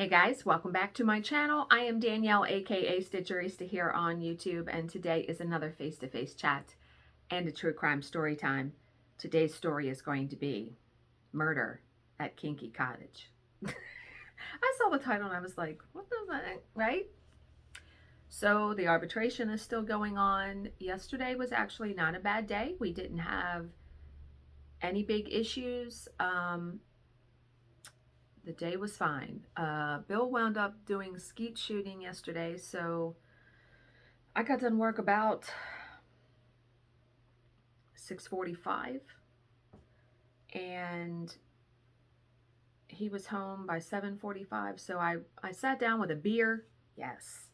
Hey guys, welcome back to my channel. I am Danielle, aka Stitcherista here on YouTube, and today is another face-to-face chat and a true crime story time. Today's story is going to be Murder at Kinky Cottage. I saw the title and I was like, what the heck, right? So the arbitration is still going on. Yesterday was actually not a bad day. We didn't have any big issues. The day was fine. Bill wound up doing skeet shooting yesterday, so I got done work about 6:45, and he was home by 7:45. So I sat down with a beer, yes,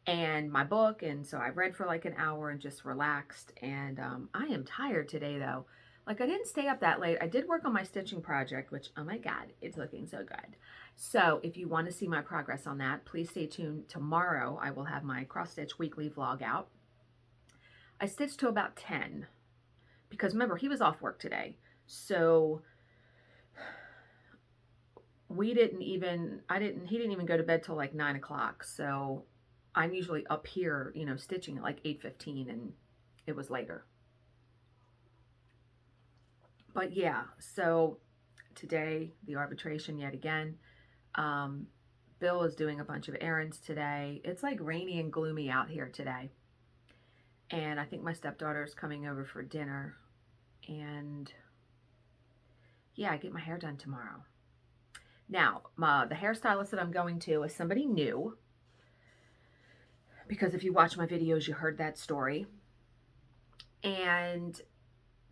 and my book, and so I read for like an hour and just relaxed. And I am tired today though. Like, I didn't stay up that late. I did work on my stitching project, which, oh my God, it's looking so good. So if you want to see my progress on that, please stay tuned. Tomorrow, I will have my cross stitch weekly vlog out. I stitched to about 10 because remember, he was off work today. So he didn't even go to bed till like 9 o'clock. So I'm usually up here, stitching at like 8:15, and it was later. But yeah, so today, the arbitration yet again. Bill is doing a bunch of errands today. It's like rainy and gloomy out here today. And I think my stepdaughter is coming over for dinner. And yeah, I get my hair done tomorrow. Now, the hairstylist that I'm going to is somebody new. Because if you watch my videos, you heard that story. And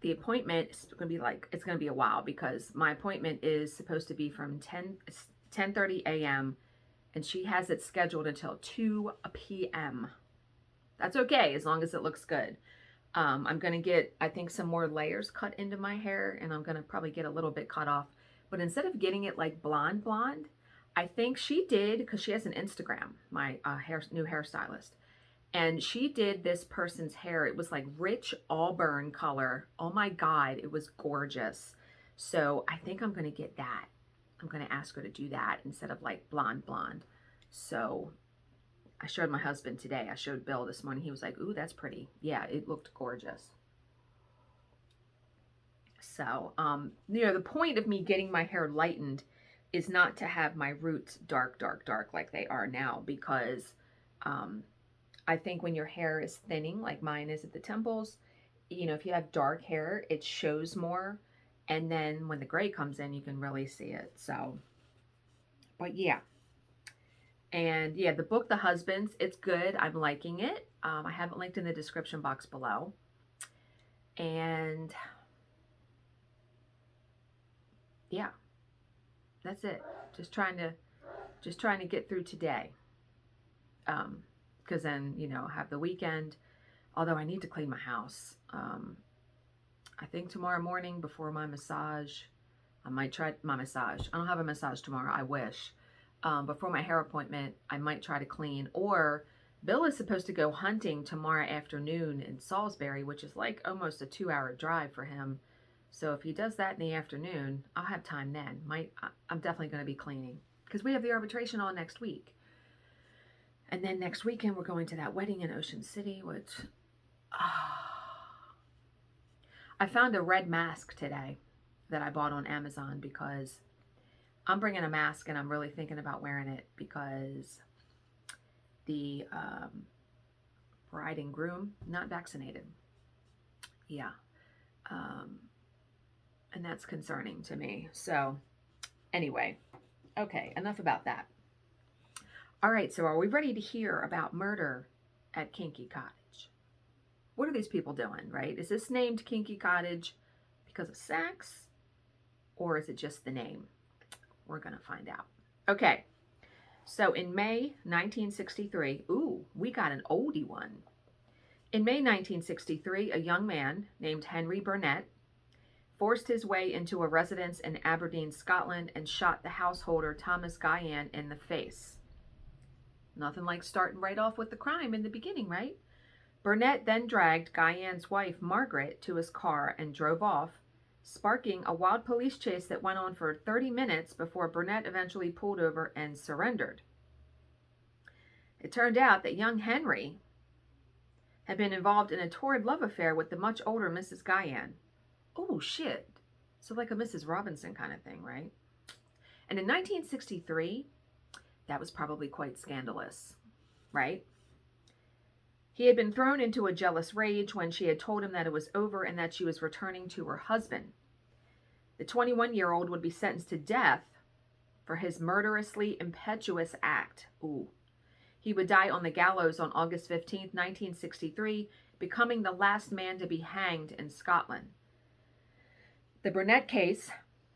the appointment is going to be it's going to be a while, because my appointment is supposed to be from 10:30 a.m. and she has it scheduled until 2 p.m. That's okay, as long as it looks good. I'm going to get, I think, some more layers cut into my hair, and I'm going to probably get a little bit cut off. But instead of getting it like blonde, I think she did, because she has an Instagram, my new hairstylist. And she did this person's hair. It was like rich auburn color. Oh my God, it was gorgeous. So I think I'm going to get that. I'm going to ask her to do that instead of like blonde. So I showed my husband today. I showed Bill this morning. He was like, ooh, that's pretty. Yeah, it looked gorgeous. So, the point of me getting my hair lightened is not to have my roots dark like they are now, because I think when your hair is thinning, like mine is at the temples, if you have dark hair, it shows more. And then when the gray comes in, you can really see it. So, but yeah. And yeah, the book, The Husbands, it's good. I'm liking it. I have it linked in the description box below. And yeah, that's it. Just trying to get through today. Because then, have the weekend. Although I need to clean my house. I think tomorrow morning before my massage, I might try my massage. I don't have a massage tomorrow. I wish. Before my hair appointment, I might try to clean. Or Bill is supposed to go hunting tomorrow afternoon in Salisbury, which is like almost a 2-hour drive for him. So if he does that in the afternoon, I'll have time then. I'm definitely going to be cleaning, because we have the arbitration on next week. And then next weekend, we're going to that wedding in Ocean City, which... I found a red mask today that I bought on Amazon, because I'm bringing a mask and I'm really thinking about wearing it, because the bride and groom, not vaccinated. Yeah. And that's concerning to me. So anyway, okay, enough about that. All right, so are we ready to hear about murder at Kinky Cottage? What are these people doing, right? Is this named Kinky Cottage because of sex, or is it just the name? We're going to find out. Okay, so in May 1963, ooh, we got an oldie one. In May 1963, a young man named Henry Burnett forced his way into a residence in Aberdeen, Scotland, and shot the householder Thomas Guyan in the face. Nothing like starting right off with the crime in the beginning, right? Burnett then dragged Guyan's wife, Margaret, to his car and drove off, sparking a wild police chase that went on for 30 minutes before Burnett eventually pulled over and surrendered. It turned out that young Henry had been involved in a torrid love affair with the much older Mrs. Guyan. Oh, shit. So like a Mrs. Robinson kind of thing, right? And in 1963, that was probably quite scandalous, right? He had been thrown into a jealous rage when she had told him that it was over and that she was returning to her husband. The 21-year-old would be sentenced to death for his murderously impetuous act. Ooh. He would die on the gallows on August 15, 1963, becoming the last man to be hanged in Scotland. The Burnett case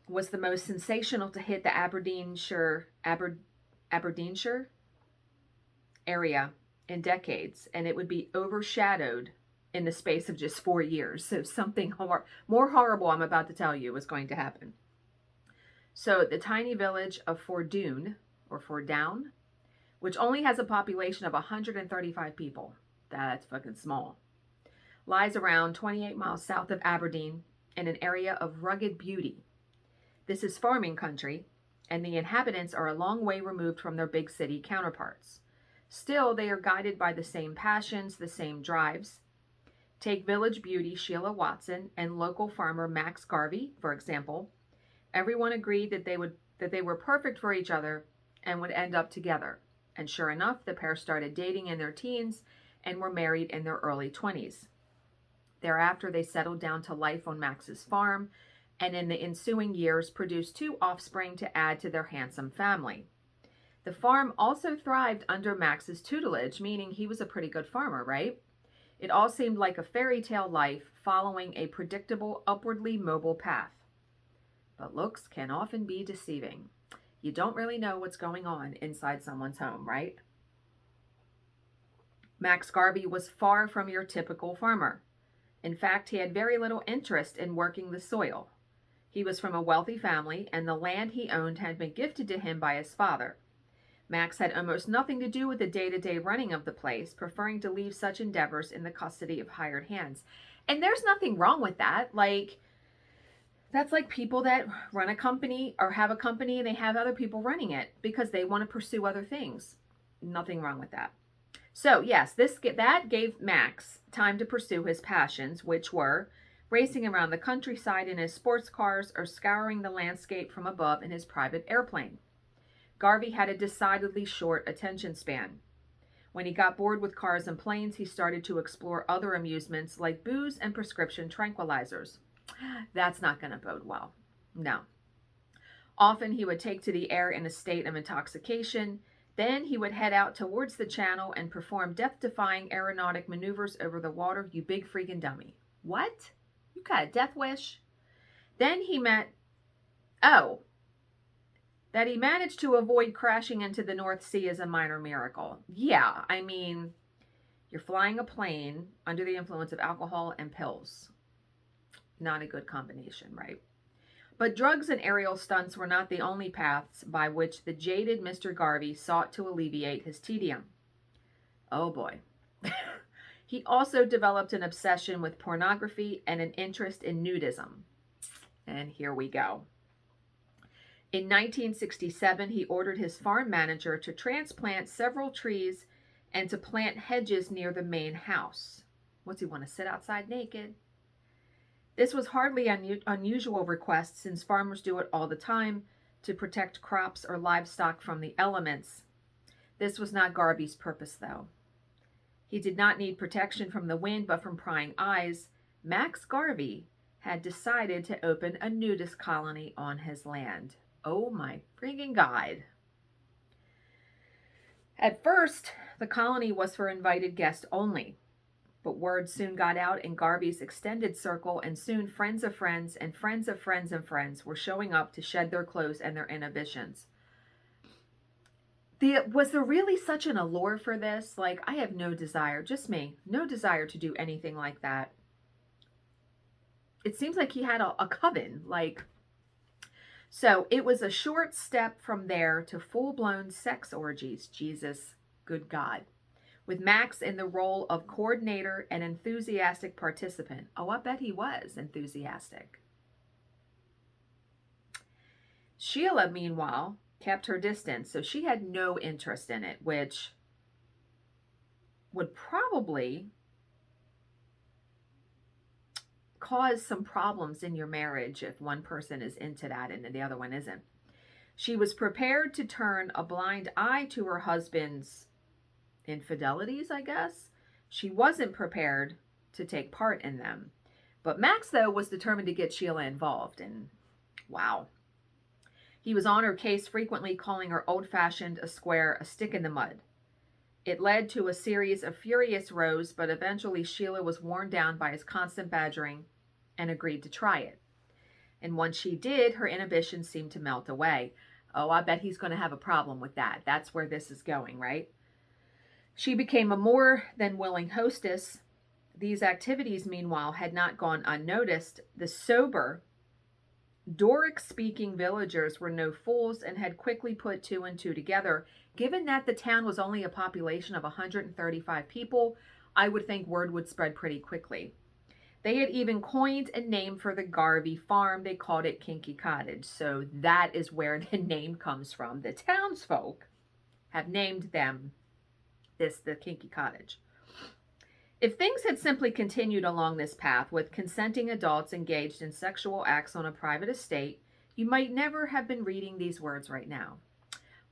was the most sensational to hit the Aberdeenshire area in decades, and it would be overshadowed in the space of just 4 years. So something more horrible I'm about to tell you is going to happen. So the tiny village of Fordoun, which only has a population of 135 people, that's fucking small, lies around 28 miles south of Aberdeen in an area of rugged beauty. This is farming country, and the inhabitants are a long way removed from their big city counterparts. Still, they are guided by the same passions, the same drives. Take village beauty Sheila Watson and local farmer Max Garvey, for example. Everyone agreed that they were perfect for each other and would end up together. And sure enough, the pair started dating in their teens and were married in their early 20s. Thereafter, they settled down to life on Max's farm, and in the ensuing years produced 2 offspring to add to their handsome family. The farm also thrived under Max's tutelage, meaning he was a pretty good farmer, right? It all seemed like a fairy tale life following a predictable, upwardly mobile path. But looks can often be deceiving. You don't really know what's going on inside someone's home, right? Max Garvey was far from your typical farmer. In fact, he had very little interest in working the soil. He was from a wealthy family, and the land he owned had been gifted to him by his father. Max had almost nothing to do with the day-to-day running of the place, preferring to leave such endeavors in the custody of hired hands. And there's nothing wrong with that. That's like people that run a company or have a company and they have other people running it because they want to pursue other things. Nothing wrong with that. So yes, that gave Max time to pursue his passions, which were racing around the countryside in his sports cars or scouring the landscape from above in his private airplane. Garvey had a decidedly short attention span. When he got bored with cars and planes, he started to explore other amusements like booze and prescription tranquilizers. That's not going to bode well. No. Often he would take to the air in a state of intoxication. Then he would head out towards the channel and perform death-defying aeronautic maneuvers over the water. You big freaking dummy. What? You got a death wish? Then he that he managed to avoid crashing into the North Sea is a minor miracle. Yeah, I mean, you're flying a plane under the influence of alcohol and pills. Not a good combination, right? But drugs and aerial stunts were not the only paths by which the jaded Mr. Garvey sought to alleviate his tedium. Oh boy. He also developed an obsession with pornography and an interest in nudism. And here we go. In 1967, he ordered his farm manager to transplant several trees and to plant hedges near the main house. What's he want to sit outside naked? This was hardly an unusual request, since farmers do it all the time to protect crops or livestock from the elements. This was not Garvey's purpose, though. He did not need protection from the wind, but from prying eyes. Max Garvey had decided to open a nudist colony on his land. Oh my freaking God. At first, the colony was for invited guests only, but word soon got out in Garvey's extended circle, and soon friends of friends and friends of friends and friends were showing up to shed their clothes and their inhibitions. Was there really such an allure for this? Like, I have no desire, just me, no desire to do anything like that. It seems like he had a coven, so it was a short step from there to full-blown sex orgies. Jesus, good God. With Max in the role of coordinator and enthusiastic participant. Oh, I bet he was enthusiastic. Sheila, meanwhile, kept her distance, so she had no interest in it, which would probably cause some problems in your marriage if one person is into that and the other one isn't. She was prepared to turn a blind eye to her husband's infidelities, I guess. She wasn't prepared to take part in them. But Max, though, was determined to get Sheila involved, and wow. He was on her case, frequently calling her old-fashioned, a square, a stick in the mud. It led to a series of furious rows, but eventually Sheila was worn down by his constant badgering and agreed to try it. And once she did, her inhibition seemed to melt away. Oh, I bet he's going to have a problem with that. That's where this is going, right? She became a more than willing hostess. These activities, meanwhile, had not gone unnoticed. The sober, Doric-speaking villagers were no fools and had quickly put two and two together. Given that the town was only a population of 135 people, I would think word would spread pretty quickly. They had even coined a name for the Garvey farm. They called it Kinky Cottage. So that is where the name comes from. The townsfolk have named them the Kinky Cottage. If things had simply continued along this path with consenting adults engaged in sexual acts on a private estate, you might never have been reading these words right now.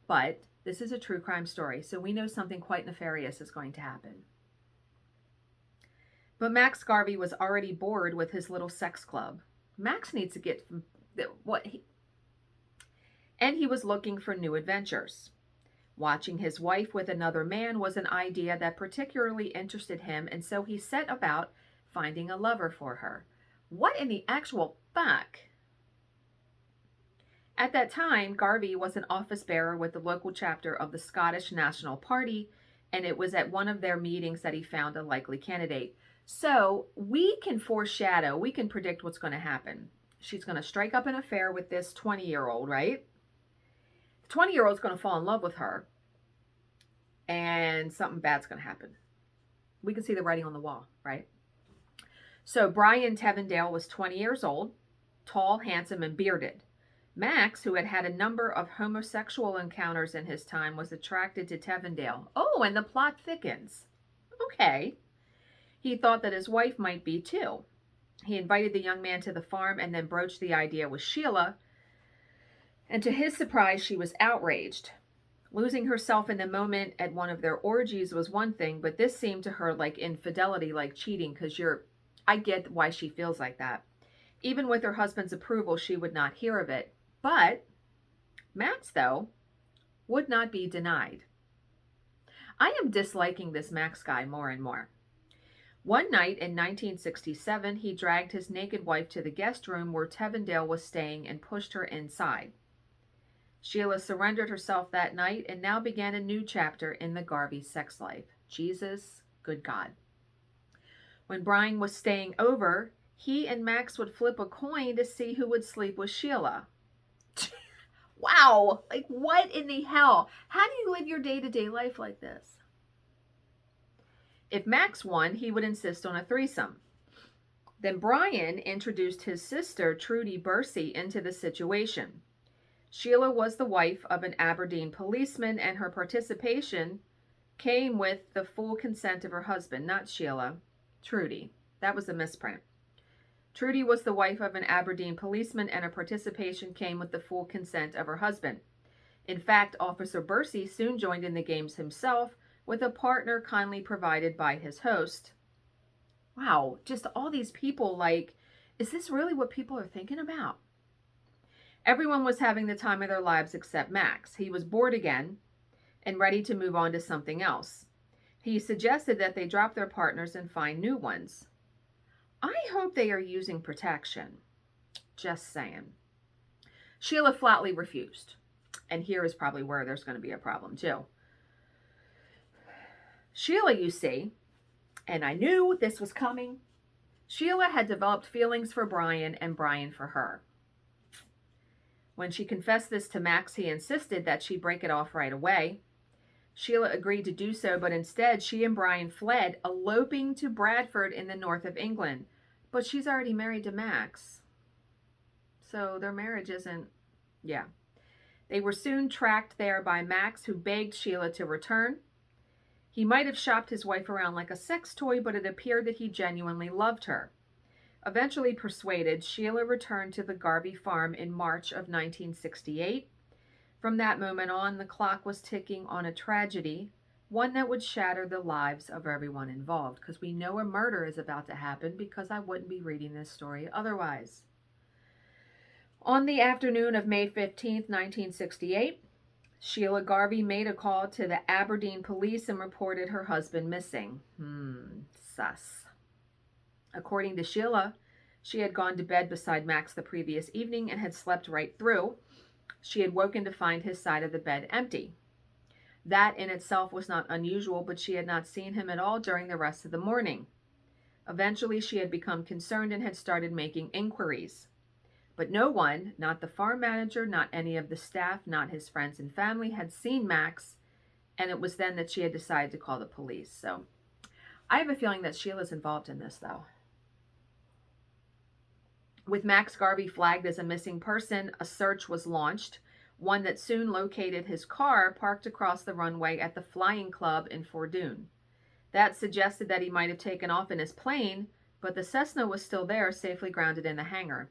But this is a true crime story, so we know something quite nefarious is going to happen. But Max Garvey was already bored with his little sex club. Max needs to get and he was looking for new adventures. Watching his wife with another man was an idea that particularly interested him, and so he set about finding a lover for her. What in the actual fuck? At that time, Garvey was an office bearer with the local chapter of the Scottish National Party, and it was at one of their meetings that he found a likely candidate. So we can foreshadow, we can predict what's going to happen. She's going to strike up an affair with this 20-year-old, right? The 20-year-old is going to fall in love with her, and something bad's going to happen. We can see the writing on the wall, right? So Brian Tevendale was 20 years old, tall, handsome, and bearded. Max, who had had a number of homosexual encounters in his time, was attracted to Tevendale. Oh, and the plot thickens. Okay. He thought that his wife might be too. He invited the young man to the farm and then broached the idea with Sheila, and to his surprise, she was outraged. Losing herself in the moment at one of their orgies was one thing, but this seemed to her like infidelity, like cheating, because I get why she feels like that. Even with her husband's approval, she would not hear of it. But Max, though, would not be denied. I am disliking this Max guy more and more. One night in 1967, he dragged his naked wife to the guest room where Tevendale was staying and pushed her inside. Sheila surrendered herself that night and now began a new chapter in the Garvey sex life. Jesus, good God. When Brian was staying over, he and Max would flip a coin to see who would sleep with Sheila. Wow, like what in the hell? How do you live your day-to-day life like this? If Max won, he would insist on a threesome. Then Brian introduced his sister, Trudy Bursey, into the situation. Sheila was the wife of an Aberdeen policeman, and her participation came with the full consent of her husband, not Sheila, Trudy. That was a misprint. Trudy was the wife of an Aberdeen policeman, and her participation came with the full consent of her husband. In fact, Officer Bursey soon joined in the games himself, with a partner kindly provided by his host. Wow, just all these people, like, is this really what people are thinking about? Everyone was having the time of their lives except Max. He was bored again and ready to move on to something else. He suggested that they drop their partners and find new ones. I hope they are using protection. Just saying. Sheila flatly refused. And here is probably where there's going to be a problem too. Sheila, you see, and I knew this was coming, Sheila had developed feelings for Brian and Brian for her. When she confessed this to Max, he insisted that she break it off right away. Sheila agreed to do so, but instead she and Brian fled, eloping to Bradford in the north of England. But she's already married to Max. So their marriage isn't Yeah. They were soon tracked there by Max, who begged Sheila to return. He might have shopped his wife around like a sex toy, but it appeared that he genuinely loved her. Eventually persuaded, Sheila returned to the Garvey farm in March of 1968. From that moment on, the clock was ticking on a tragedy, one that would shatter the lives of everyone involved, because we know a murder is about to happen, because I wouldn't be reading this story otherwise. On the afternoon of May 15th, 1968, Sheila Garvey made a call to the Aberdeen police and reported her husband missing. Sus. According to Sheila, she had gone to bed beside Max the previous evening and had slept right through. She had woken to find his side of the bed empty. That in itself was not unusual, but she had not seen him at all during the rest of the morning. Eventually, she had become concerned and had started making inquiries. But no one, not the farm manager, not any of the staff, not his friends and family, had seen Max, and it was then that she had decided to call the police. So I have a feeling that Sheila's involved in this, though. With Max Garvey flagged as a missing person, a search was launched, one that soon located his car parked across the runway at the Flying Club in Fordoon. That suggested that he might have taken off in his plane, but the Cessna was still there, safely grounded in the hangar.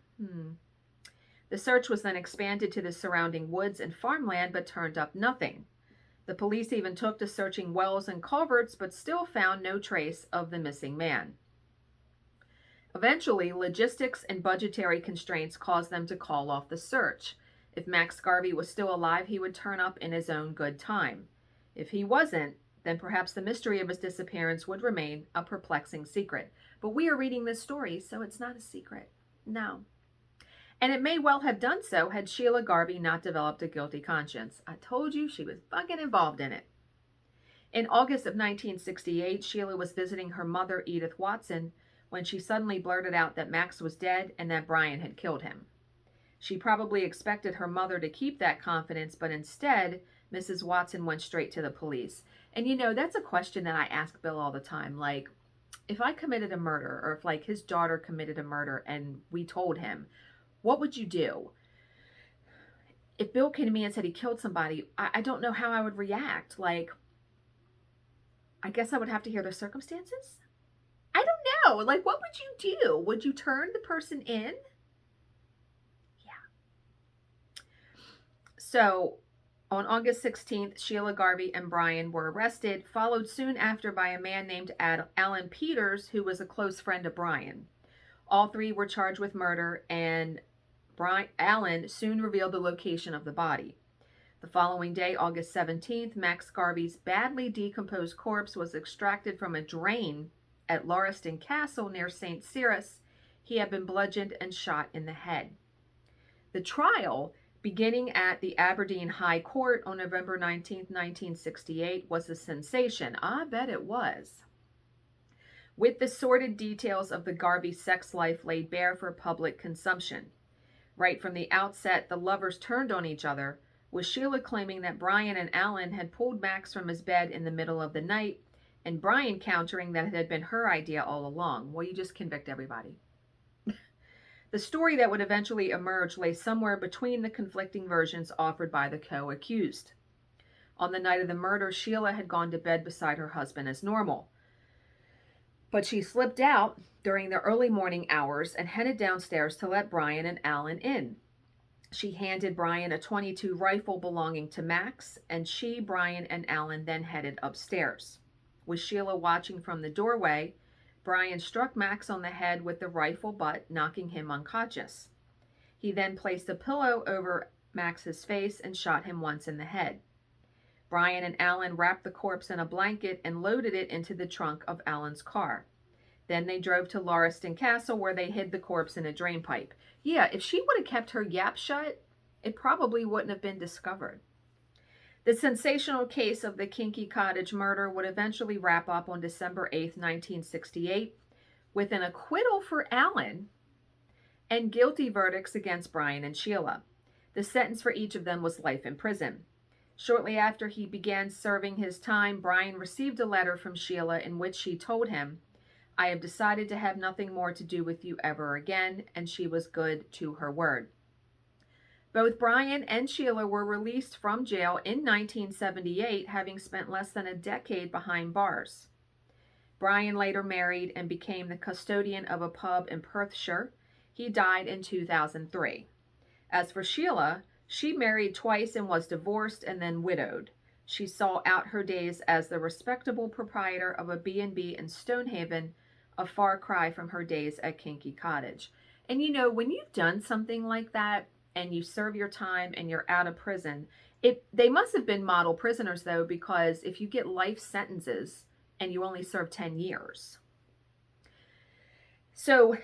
The search was then expanded to the surrounding woods and farmland, but turned up nothing. The police even took to searching wells and culverts, but still found no trace of the missing man. Eventually, logistics and budgetary constraints caused them to call off the search. If Max Garvey was still alive, he would turn up in his own good time. If he wasn't, then perhaps the mystery of his disappearance would remain a perplexing secret. But we are reading this story, so it's not a secret. No. And it may well have done so had Sheila Garvey not developed a guilty conscience. I told you she was fucking involved in it. In August of 1968, Sheila was visiting her mother, Edith Watson, when she suddenly blurted out that Max was dead and that Brian had killed him. She probably expected her mother to keep that confidence, but instead, Mrs. Watson went straight to the police. And you know, that's a question that I ask Bill all the time. Like, if I committed a murder, or if like his daughter committed a murder and we told him, what would you do? If Bill came to me and said he killed somebody, I don't know how I would react. Like, I guess I would have to hear the circumstances. I don't know. Like, what would you do? Would you turn the person in? Yeah. So, on August 16th, Sheila Garvey and Brian were arrested, followed soon after by a man named Alan Peters, who was a close friend of Brian. All three were charged with murder, and Alan soon revealed the location of the body. The following day, August 17th, Max Garvey's badly decomposed corpse was extracted from a drain at Lauriston Castle near St. Cyrus. He had been bludgeoned and shot in the head. The trial, beginning at the Aberdeen High Court on November 19th, 1968, was a sensation. I bet it was. With the sordid details of the Garvey sex life laid bare for public consumption. Right from the outset, the lovers turned on each other, with Sheila claiming that Brian and Alan had pulled Max from his bed in the middle of the night, and Brian countering that it had been her idea all along. Well, you just convict everybody. The story that would eventually emerge lay somewhere between the conflicting versions offered by the co-accused. On the night of the murder, Sheila had gone to bed beside her husband as normal. But she slipped out during the early morning hours and headed downstairs to let Brian and Alan in. She handed Brian a .22 rifle belonging to Max, and she, Brian, and Alan then headed upstairs. With Sheila watching from the doorway, Brian struck Max on the head with the rifle butt, knocking him unconscious. He then placed a pillow over Max's face and shot him once in the head. Brian and Alan wrapped the corpse in a blanket and loaded it into the trunk of Alan's car. Then they drove to Lauriston Castle, where they hid the corpse in a drain pipe. Yeah, if she would have kept her yap shut, it probably wouldn't have been discovered. The sensational case of the Kinky Cottage murder would eventually wrap up on December 8th, 1968, with an acquittal for Alan and guilty verdicts against Brian and Sheila. The sentence for each of them was life in prison. Shortly after he began serving his time, Brian received a letter from Sheila in which she told him, "I have decided to have nothing more to do with you ever again," and she was good to her word. Both Brian and Sheila were released from jail in 1978, having spent less than a decade behind bars. Brian later married and became the custodian of a pub in Perthshire. He died in 2003. As for Sheila, she married twice and was divorced and then widowed. She saw out her days as the respectable proprietor of a B&B in Stonehaven, a far cry from her days at Kinky Cottage. And you know, when you've done something like that and you serve your time and you're out of prison, they must have been model prisoners though, because if you get life sentences and you only serve 10 years. So,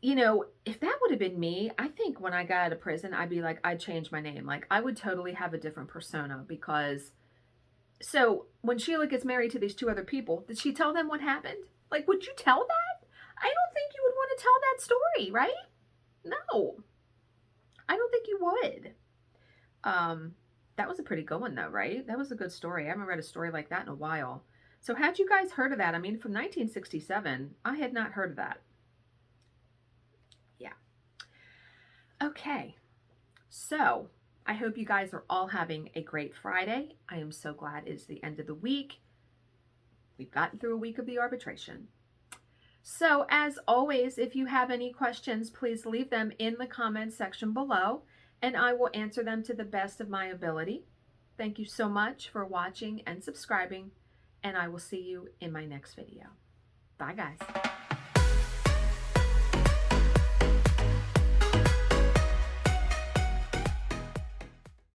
you know, if that would have been me, I think when I got out of prison, I'd be like, I'd change my name. Like, I would totally have a different persona because, so when Sheila gets married to these two other people, did she tell them what happened? Like, would you tell that? I don't think you would want to tell that story, right? No, I don't think you would. That was a pretty good one though, right? That was a good story. I haven't read a story like that in a while. So had you guys heard of that? I mean, from 1967, I had not heard of that. Yeah. Okay. So I hope you guys are all having a great Friday. I am so glad it's the end of the week. We've gotten through a week of the arbitration. So as always, if you have any questions, please leave them in the comments section below, and I will answer them to the best of my ability. Thank you so much for watching and subscribing, and I will see you in my next video. Bye, guys.